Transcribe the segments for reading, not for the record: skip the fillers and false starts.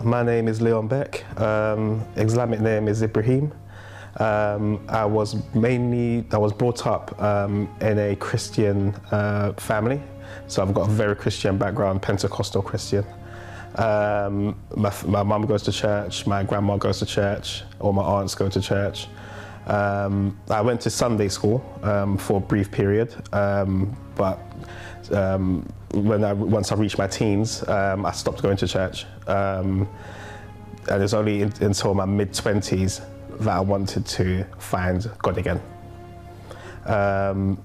My name is Leon Beck. Islamic name is Ibrahim. I was brought up in a Christian family, so I've got a very Christian background, Pentecostal Christian. My mum goes to church, my grandma goes to church, all my aunts go to church. I went to Sunday school for a brief period, but once I reached my teens, I stopped going to church. And it's only until my mid-20s that I wanted to find God again.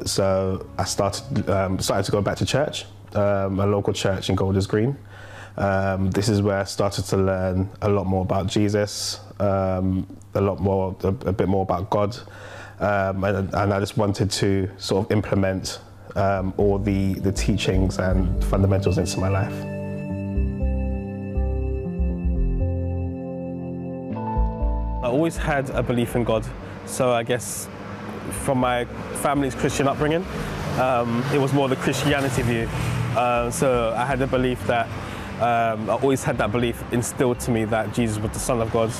So I started to go back to church, a local church in Golders Green. This is where I started to learn a lot more about Jesus, a bit more about God, and I just wanted to sort of implement all the teachings and fundamentals into my life. I always had a belief in God, so I guess from my family's Christian upbringing, it was more the Christianity view. So I had a belief that, I always had that belief instilled to me that Jesus was the Son of God,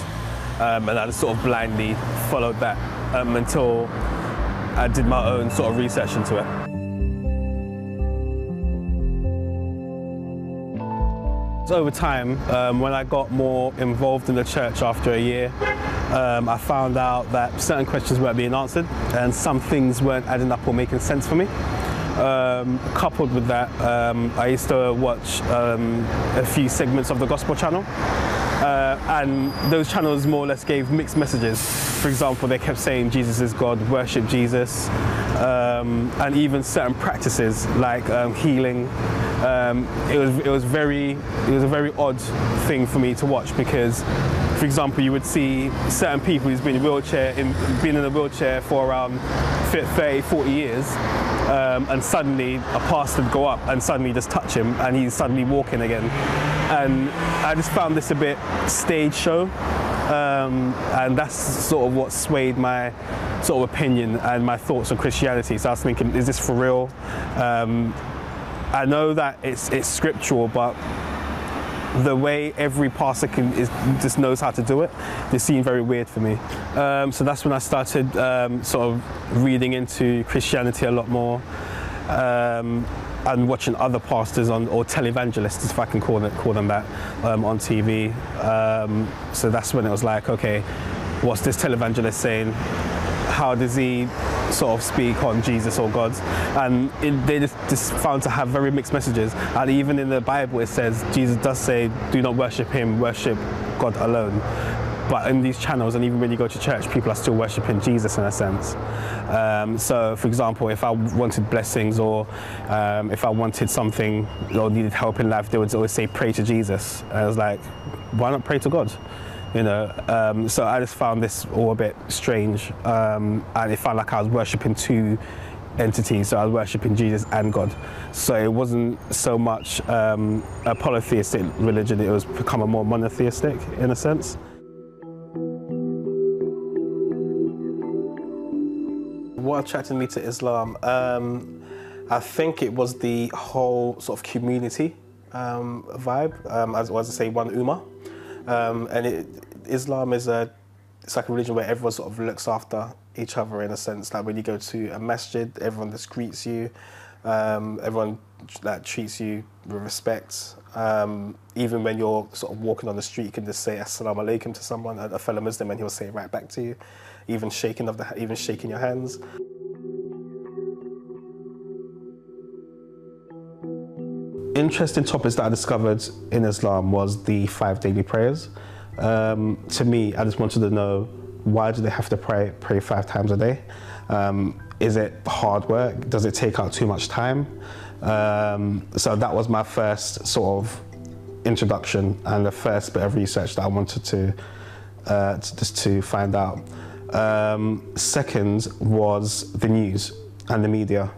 and I just sort of blindly followed that until I did my own sort of research into it. So over time, when I got more involved in the church after a year, I found out that certain questions weren't being answered and some things weren't adding up or making sense for me. Coupled with that, I used to watch a few segments of the Gospel Channel, and those channels more or less gave mixed messages. For example, they kept saying Jesus is God, worship Jesus, and even certain practices like healing. It was a very odd thing for me to watch because, for example, you would see certain people who's been in a wheelchair for around 30, 40 years, and suddenly a pastor would go up and suddenly just touch him and he's suddenly walking again. And I just found this a bit stage show, and that's sort of what swayed my sort of opinion and my thoughts on Christianity. So I was thinking, is this for real? I know that it's scriptural, but the way every pastor just knows how to do it, this seemed very weird for me. So that's when I started sort of reading into Christianity a lot more, and watching other pastors or televangelists, if I can call them that, on TV. So that's when it was like, okay, what's this televangelist saying? How does he sort of speak on Jesus or God? And they just found to have very mixed messages. And even in the Bible it says, Jesus does say, do not worship him, worship God alone. But in these channels, and even when you go to church, people are still worshiping Jesus in a sense. So for example, if I wanted blessings or if I wanted something or needed help in life, they would always say, pray to Jesus. And I was like, why not pray to God? You know, so I just found this all a bit strange, and it felt like I was worshipping two entities, so I was worshipping Jesus and God. So it wasn't so much a polytheistic religion, it was become a more monotheistic in a sense. What attracted me to Islam? I think it was the whole sort of community vibe, as I say, one ummah. And Islam is it's like a religion where everyone sort of looks after each other in a sense. Like when you go to a masjid, everyone just greets you, everyone like treats you with respect. Even when you're sort of walking on the street, you can just say Assalamu alaikum to someone, a fellow Muslim, and he'll say it right back to you, even shaking your hands. Interesting topics that I discovered in Islam was the 5 daily prayers. To me, I just wanted to know, why do they have to pray 5 times a day? Is it hard work? Does it take out too much time? So that was my first sort of introduction and the first bit of research that I wanted to find out. Second was the news and the media.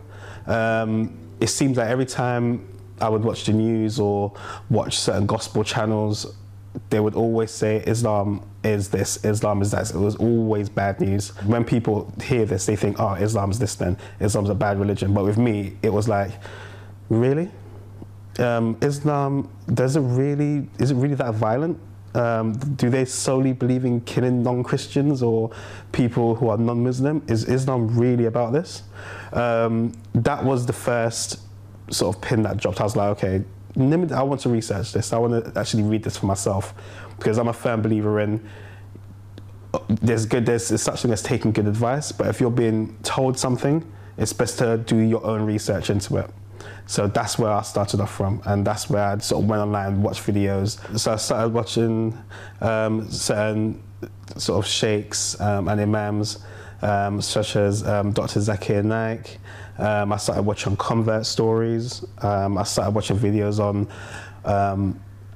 It seems like every time I would watch the news or watch certain gospel channels, they would always say Islam is this, Islam is that. It was always bad news. When people hear this, they think, oh, Islam's this then, Islam's a bad religion. But with me, it was like, really? Islam, is it really that violent? Do they solely believe in killing non-Christians or people who are non-Muslim? Is Islam really about this? That was the first sort of pin that dropped. I was like, okay, I want to research this. I want to actually read this for myself, because I'm a firm believer in there's such thing as taking good advice, but if you're being told something, it's best to do your own research into it. So that's where I started off from, and that's where I sort of went online, watched videos. So I started watching certain sort of sheikhs and imams, such as Dr. Zakir Naik. I started watching convert stories. I started watching videos on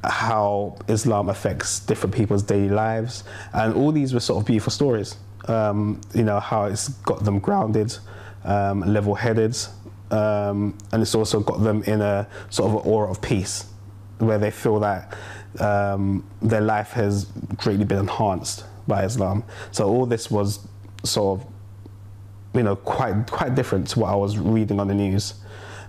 how Islam affects different people's daily lives, and all these were sort of beautiful stories. You know, how it's got them grounded, level-headed, and it's also got them in a sort of an aura of peace, where they feel that their life has greatly been enhanced by Islam. So all this was sort of, you know, quite different to what I was reading on the news.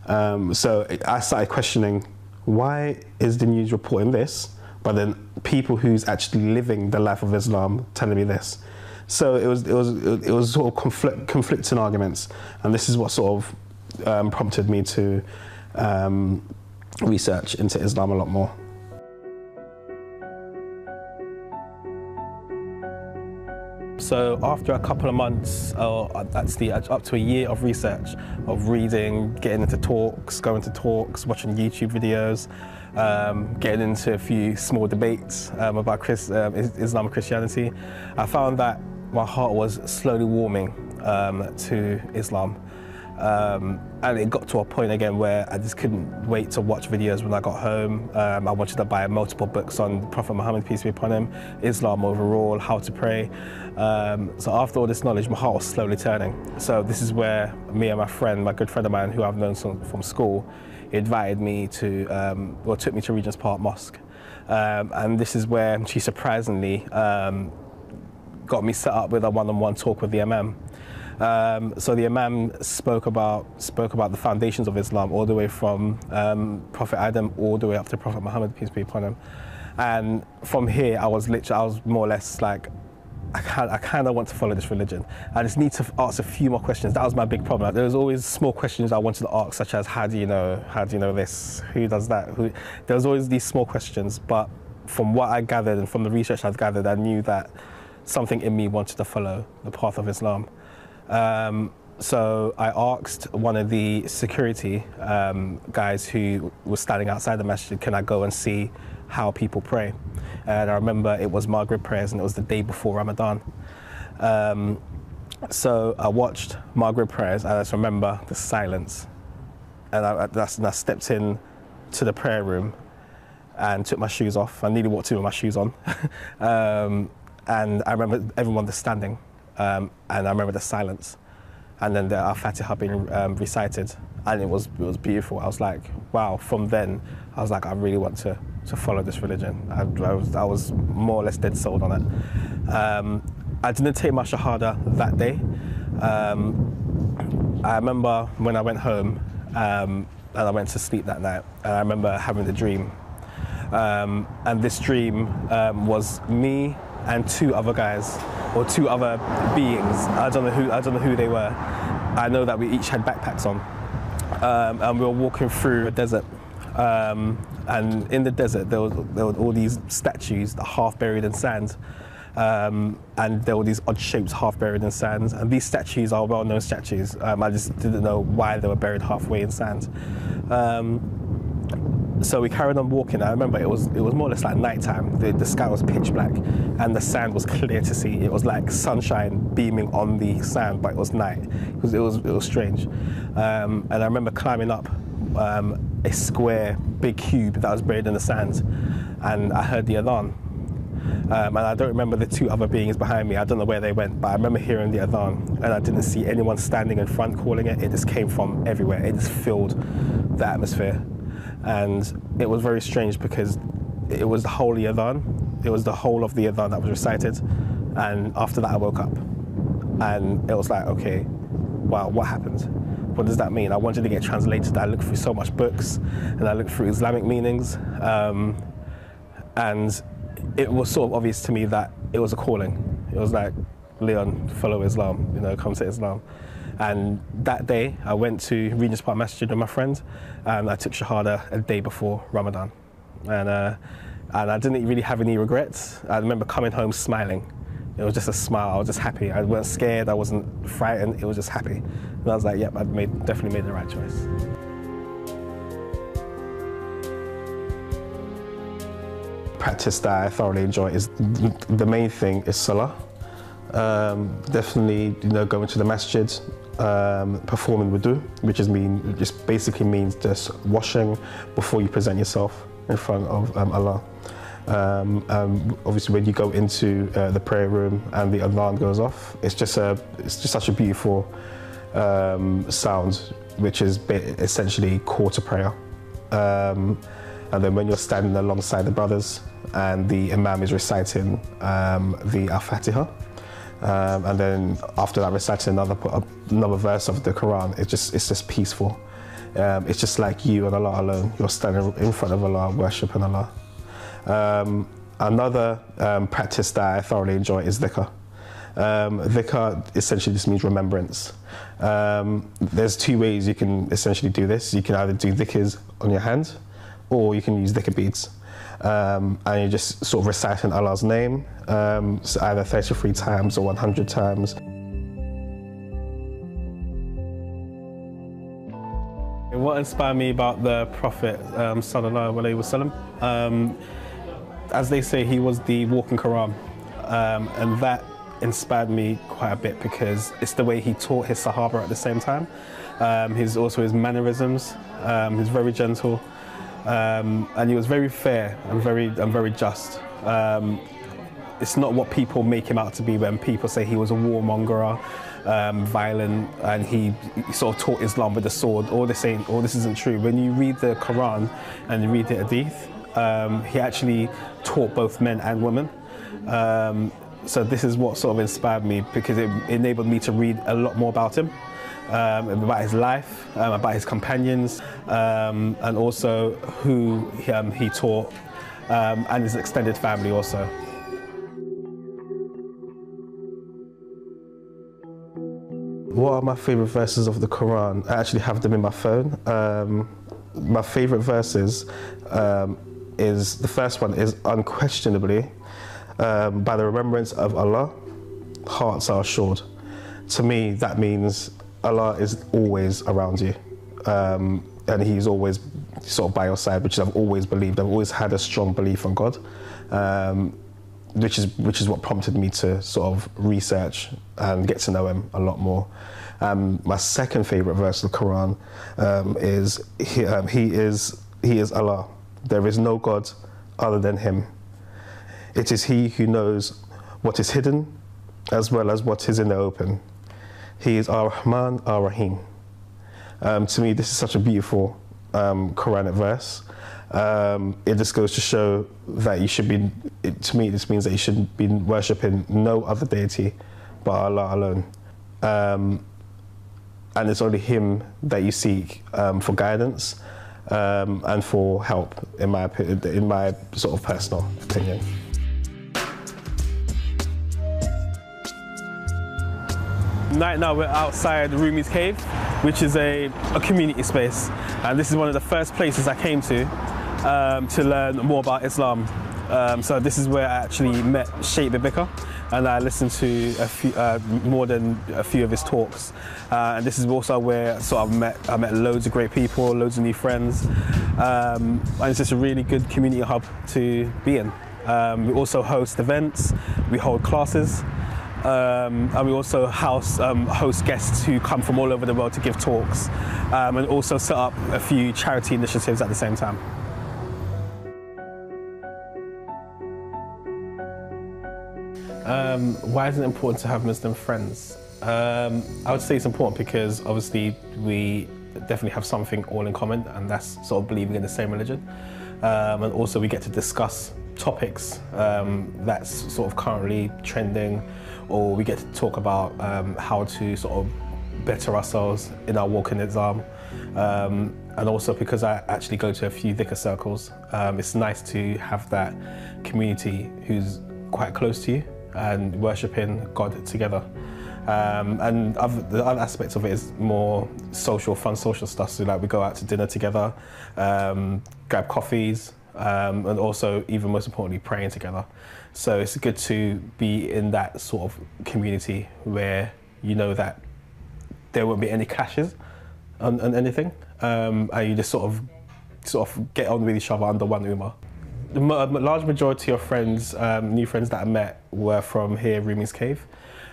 So I started questioning, why is the news reporting this, but then people who's actually living the life of Islam telling me this? So it was sort of conflicting arguments, and this is what sort of prompted me to research into Islam a lot more. So after a couple of months, actually up to a year of research, of reading, getting into talks, going to talks, watching YouTube videos, getting into a few small debates about Islam and Christianity, I found that my heart was slowly warming to Islam. And it got to a point again where I just couldn't wait to watch videos when I got home. I wanted to buy multiple books on Prophet Muhammad, peace be upon him, Islam overall, how to pray. So after all this knowledge, my heart was slowly turning. So this is where me and my friend, my good friend of mine who I've known from school, invited me to, or took me to Regent's Park Mosque. And this is where she surprisingly got me set up with a one-on-one talk with the Imam. So the Imam spoke about the foundations of Islam, all the way from Prophet Adam all the way up to Prophet Muhammad, peace be upon him. And from here, I was more or less like, I kind of want to follow this religion. I just need to ask a few more questions. That was my big problem. There was always small questions I wanted to ask, such as how do you know this? Who does that? There was always these small questions, but from what I gathered and from the research I've gathered, I knew that something in me wanted to follow the path of Islam. So I asked one of the security guys who was standing outside the masjid, can I go and see how people pray? And I remember it was Maghrib prayers, and it was the day before Ramadan. So I watched Maghrib prayers, and I just remember the silence. And I stepped in to the prayer room and took my shoes off. I nearly walked in with my shoes on. And I remember everyone just standing. And I remember the silence, and then the Al-Fatiha being recited, and it was beautiful. I was like, wow. From then, I was like, I really want to follow this religion. I was more or less dead sold on it. I didn't take my Shahada that day. I remember when I went home and I went to sleep that night, and I remember having the dream. And this dream was me and two other guys, or two other beings. I don't know who they were. I know that we each had backpacks on, and we were walking through a desert. And in the desert, there were all these statues that half buried in sand, and there were these odd shapes half buried in sand. And these statues are well-known statues. I just didn't know why they were buried halfway in sand. So we carried on walking. I remember it was more or less like nighttime. The sky was pitch black, and the sand was clear to see. It was like sunshine beaming on the sand, but it was night. It was strange. And I remember climbing up a square, big cube that was buried in the sand, and I heard the adhan. And I don't remember the two other beings behind me. I don't know where they went, but I remember hearing the adhan, and I didn't see anyone standing in front calling it. It just came from everywhere. It just filled the atmosphere. And it was very strange because it was the holy adhan. It was the whole of the adhan that was recited. And after that, I woke up. And it was like, okay, wow, what happened? What does that mean? I wanted to get translated. I looked through so much books, and I looked through Islamic meanings. And it was sort of obvious to me that it was a calling. It was like, Leon, follow Islam, you know, come to Islam. And that day, I went to Regent's Park Masjid with my friend, and I took Shahada a day before Ramadan. And I didn't really have any regrets. I remember coming home smiling. It was just a smile. I was just happy. I wasn't scared. I wasn't frightened. It was just happy. And I was like, yep, I've definitely made the right choice. Practice that I thoroughly enjoy is the main thing is salah. Definitely, you know, going to the masjid, performing wudu, which just basically means just washing before you present yourself in front of Allah. Obviously, when you go into the prayer room and the alarm goes off, it's just such a beautiful sound, which is essentially call to prayer. And then when you're standing alongside the brothers and the imam is reciting the Al-Fatiha, and then after that reciting another verse of the Quran, it's just peaceful. It's just like you and Allah alone. You're standing in front of Allah, worshipping Allah. Another practice that I thoroughly enjoy is dhikr. Dhikr essentially just means remembrance. There's two ways you can essentially do this. You can either do dhikrs on your hand, or you can use dhikr beads. And you're just sort of reciting Allah's name, so either 33 times or 100 times. What inspired me about the Prophet sallallahu alaihi wasallam, as they say, he was the walking Quran, and that inspired me quite a bit because it's the way he taught his Sahaba at the same time. Also his mannerisms, he's very gentle, and he was very fair and very just. It's not what people make him out to be when people say he was a warmonger, violent, and he sort of taught Islam with the sword. All this isn't true. When you read the Quran and you read the Hadith, he actually taught both men and women. So this is what sort of inspired me, because it enabled me to read a lot more about him, about his life, about his companions, and also who he taught, and his extended family also. What are my favourite verses of the Quran? I actually have them in my phone. My favourite verses is, the first one is unquestionably, by the remembrance of Allah, hearts are assured. To me, that means Allah is always around you, and He's always sort of by your side, which I've always believed. I've always had a strong belief in God, which is what prompted me to sort of research and get to know Him a lot more. My second favourite verse of the Quran is He is Allah. There is no God other than Him. It is He who knows what is hidden as well as what is in the open. He is Ar-Rahman, Ar-Rahim. To me, this is such a beautiful Quranic verse. It just goes to show that you should be, to me, this means that you should be worshipping no other deity but Allah alone. And it's only Him that you seek for guidance and for help, in my sort of personal opinion. Right now we're outside Rumi's Cave, which is a community space, and this is one of the first places I came to learn more about Islam. So this is where I actually met Sheikh Bibika, and I listened to more than a few of his talks. And this is also where I met loads of great people, loads of new friends, and it's just a really good community hub to be in. We also host events, we hold classes, and we also host guests who come from all over the world to give talks, and also set up a few charity initiatives at the same time. Why is it important to have Muslim friends? I would say it's important because obviously we definitely have something all in common, and that's sort of believing in the same religion. And also we get to discuss topics that's sort of currently trending, or we get to talk about how to sort of better ourselves in our walk in Islam. and also because I actually go to a few vicar circles, it's nice to have that community who's quite close to you and worshipping God together. And the other aspects of it is more social, fun social stuff. So like we go out to dinner together, grab coffees, and also, even most importantly, praying together. So it's good to be in that sort of community where you know that there won't be any clashes on anything, and you just sort of get on with each other under one Ummah. The large majority of friends, new friends that I met, were from here, Rumi's Cave.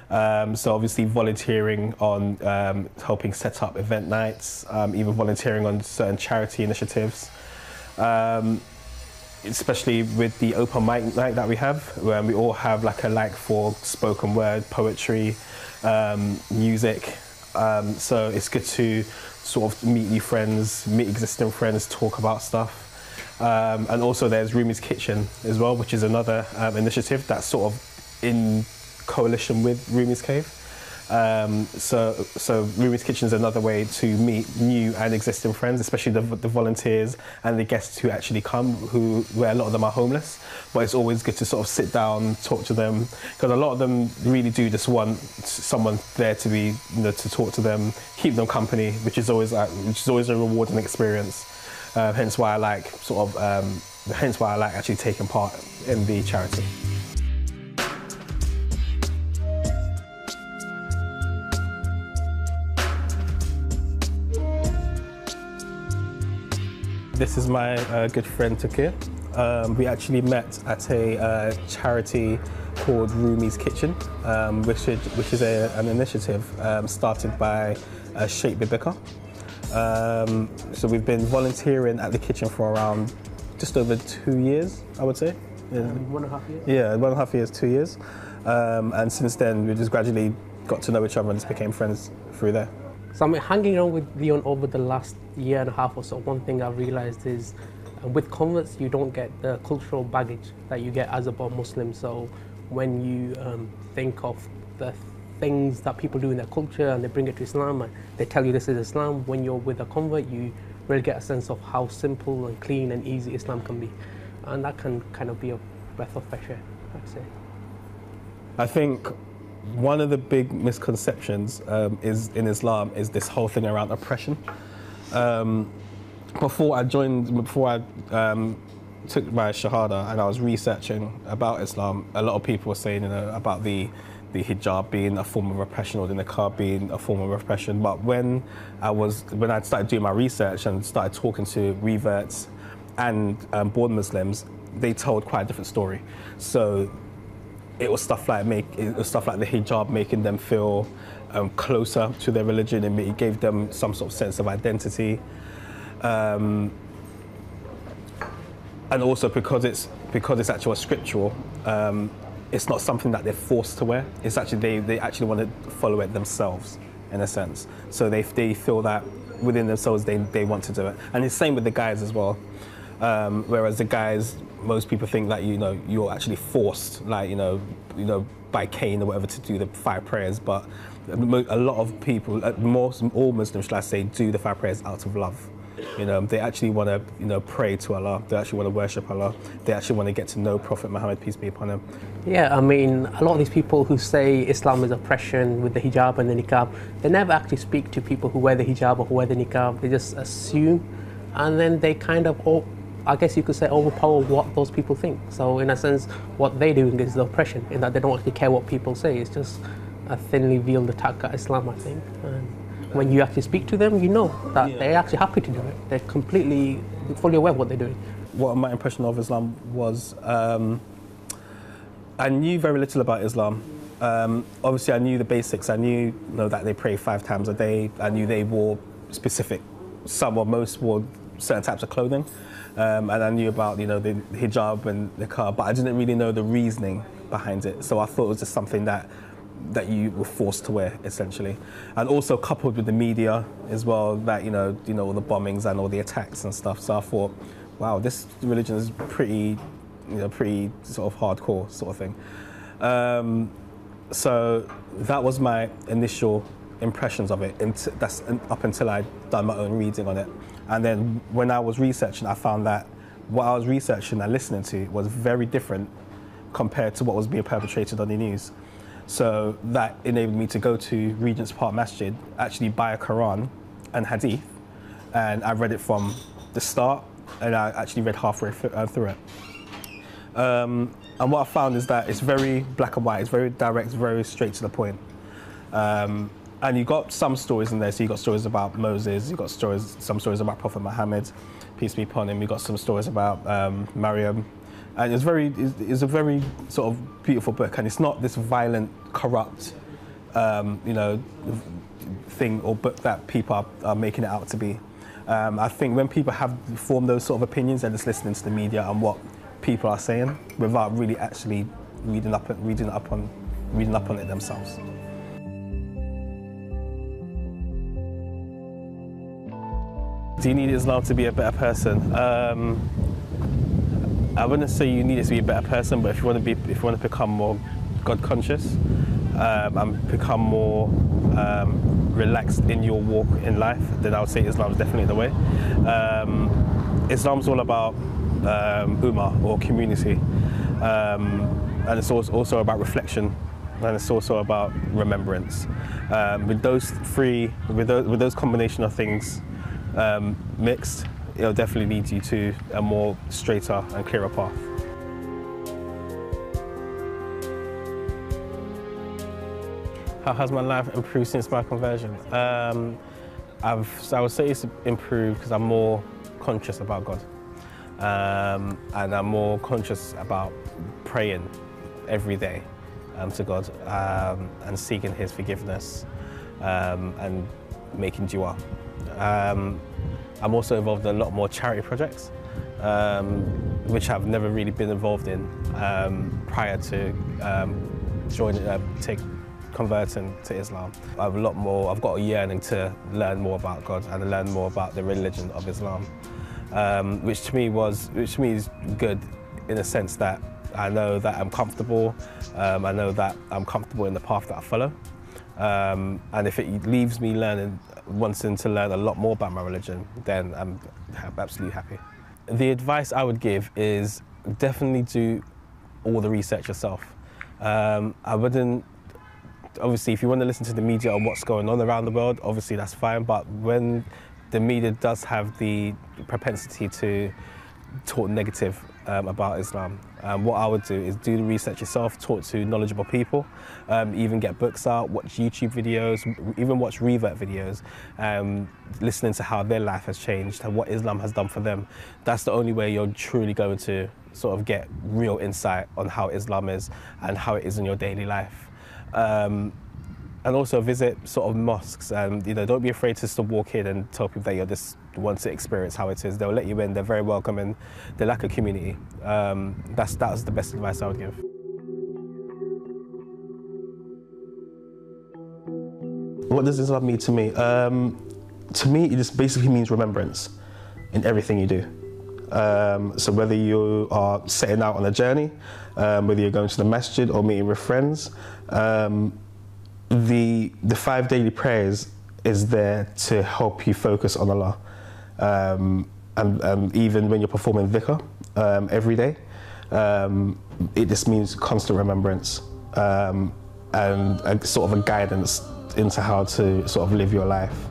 So obviously volunteering on helping set up event nights, even volunteering on certain charity initiatives. Especially with the open mic night that we have, where we all have like a like for spoken word, poetry, music. So it's good to sort of meet new friends, meet existing friends, talk about stuff. And also there's Rumi's Kitchen as well, which is another initiative that's sort of in coalition with Rumi's Cave. So Rumi's Kitchen is another way to meet new and existing friends, especially the volunteers and the guests who actually come, where a lot of them are homeless. But it's always good to sort of sit down, talk to them, because a lot of them really do just want someone there to be, to talk to them, keep them company, which is always a rewarding experience. Hence why I like actually taking part in the charity. This is my good friend Takir. We actually met at a charity called Rumi's Kitchen, which is an initiative started by Sheikh Bibika. So we've been volunteering at the kitchen for around just over 2 years, I would say. Yeah. 1.5 years? Yeah, 1.5 years, 2 years. And since then, we just gradually got to know each other and just became friends through there. So I'm hanging around with Leon over the last year and a half or so. One thing I've realised is with converts, you don't get the cultural baggage that you get as a born Muslim. So when you think of the things that people do in their culture and they bring it to Islam and they tell you this is Islam, when you're with a convert, you really get a sense of how simple and clean and easy Islam can be. And that can kind of be a breath of fresh air, I'd say. I think one of the big misconceptions is in Islam is this whole thing around oppression. Before I took my Shahada and I was researching about Islam, a lot of people were saying, about the hijab being a form of oppression or the niqab being a form of oppression. But when I started doing my research and started talking to reverts and born Muslims, they told quite a different story. So it was stuff like the hijab making them feel closer to their religion, and it gave them some sort of sense of identity. And also because it's actually scriptural, it's not something that they're forced to wear. It's actually they actually want to follow it themselves, in a sense. So they feel that within themselves they want to do it. And it's the same with the guys as well. Whereas the guys, most people think that you're actually forced, by Cain or whatever, to do the 5 prayers. But a lot of people, all Muslims, should I say, do the 5 prayers out of love. They actually want to, pray to Allah. They actually want to worship Allah. They actually want to get to know Prophet Muhammad, peace be upon him. Yeah, I mean, a lot of these people who say Islam is oppression with the hijab and the niqab, they never actually speak to people who wear the hijab or who wear the niqab. They just assume, and then they kind of, I guess you could say, overpower what those people think. So in a sense, what they're doing is the oppression, in that they don't actually care what people say. It's just a thinly veiled attack at Islam, I think. And when you actually speak to them, you know that they're actually happy to do it. They're fully aware of what they're doing. What my impression of Islam was, I knew very little about Islam. Obviously, I knew the basics. I knew, that they pray 5 times a day. I knew they wore some or most wore certain types of clothing. And I knew about, the hijab and the niqab, but I didn't really know the reasoning behind it. So I thought it was just something that you were forced to wear, essentially. And also coupled with the media as well, that, all the bombings and all the attacks and stuff. So I thought, wow, this religion is pretty sort of hardcore sort of thing. So that was my initial impressions of it. That's up until I'd done my own reading on it. And then when I was researching, I found that what I was researching and listening to was very different compared to what was being perpetrated on the news. So that enabled me to go to Regent's Park Masjid, actually buy a Quran and Hadith, and I read it from the start, and I actually read halfway through it. And what I found is that it's very black and white, it's very direct, very straight to the point. And you got some stories in there, so you got stories about Moses, you got some stories about Prophet Muhammad, peace be upon him, you got some stories about Maryam. And it's a very sort of beautiful book, and it's not this violent, corrupt, thing or book that people are making it out to be. I think when people have formed those sort of opinions, they're just listening to the media and what people are saying without really actually reading up on it themselves. Do you need Islam to be a better person? I wouldn't say you need it to be a better person, but if you want to become more God conscious and become more relaxed in your walk in life, then I would say Islam is definitely the way. Islam's all about ummah or community, and it's also about reflection, and it's also about remembrance. With those combination of things mixed, it'll definitely lead you to a more straighter and clearer path. How has my life improved since my conversion? I would say it's improved because I'm more conscious about God. And I'm more conscious about praying every day to God and seeking His forgiveness and making dua. I'm also involved in a lot more charity projects, which I've never really been involved in prior to converting to Islam. I've got a yearning to learn more about God and learn more about the religion of Islam, which to me is good in a sense that I know that I'm comfortable. I know that I'm comfortable in the path that I follow. And if it leaves me wanting to learn a lot more about my religion, then I'm absolutely happy. The advice I would give is definitely do all the research yourself. I wouldn't, obviously, if you want to listen to the media on what's going on around the world, obviously that's fine, but when the media does have the propensity to talk negative about Islam, what I would do is do the research yourself, talk to knowledgeable people, even get books out, watch YouTube videos, even watch revert videos, listening to how their life has changed and what Islam has done for them. That's the only way you're truly going to sort of get real insight on how Islam is and how it is in your daily life. And also visit sort of mosques, and don't be afraid to just walk in and tell people that you just want to experience how it is. They'll let you in, they're very welcoming, they're like a community. That's the best advice I would give. What does Islam mean to me? To me, it just basically means remembrance in everything you do. So whether you are setting out on a journey, whether you're going to the masjid or meeting with friends, the 5 daily prayers is there to help you focus on Allah. And even when you're performing dhikr every day, it just means constant remembrance and sort of a guidance into how to sort of live your life.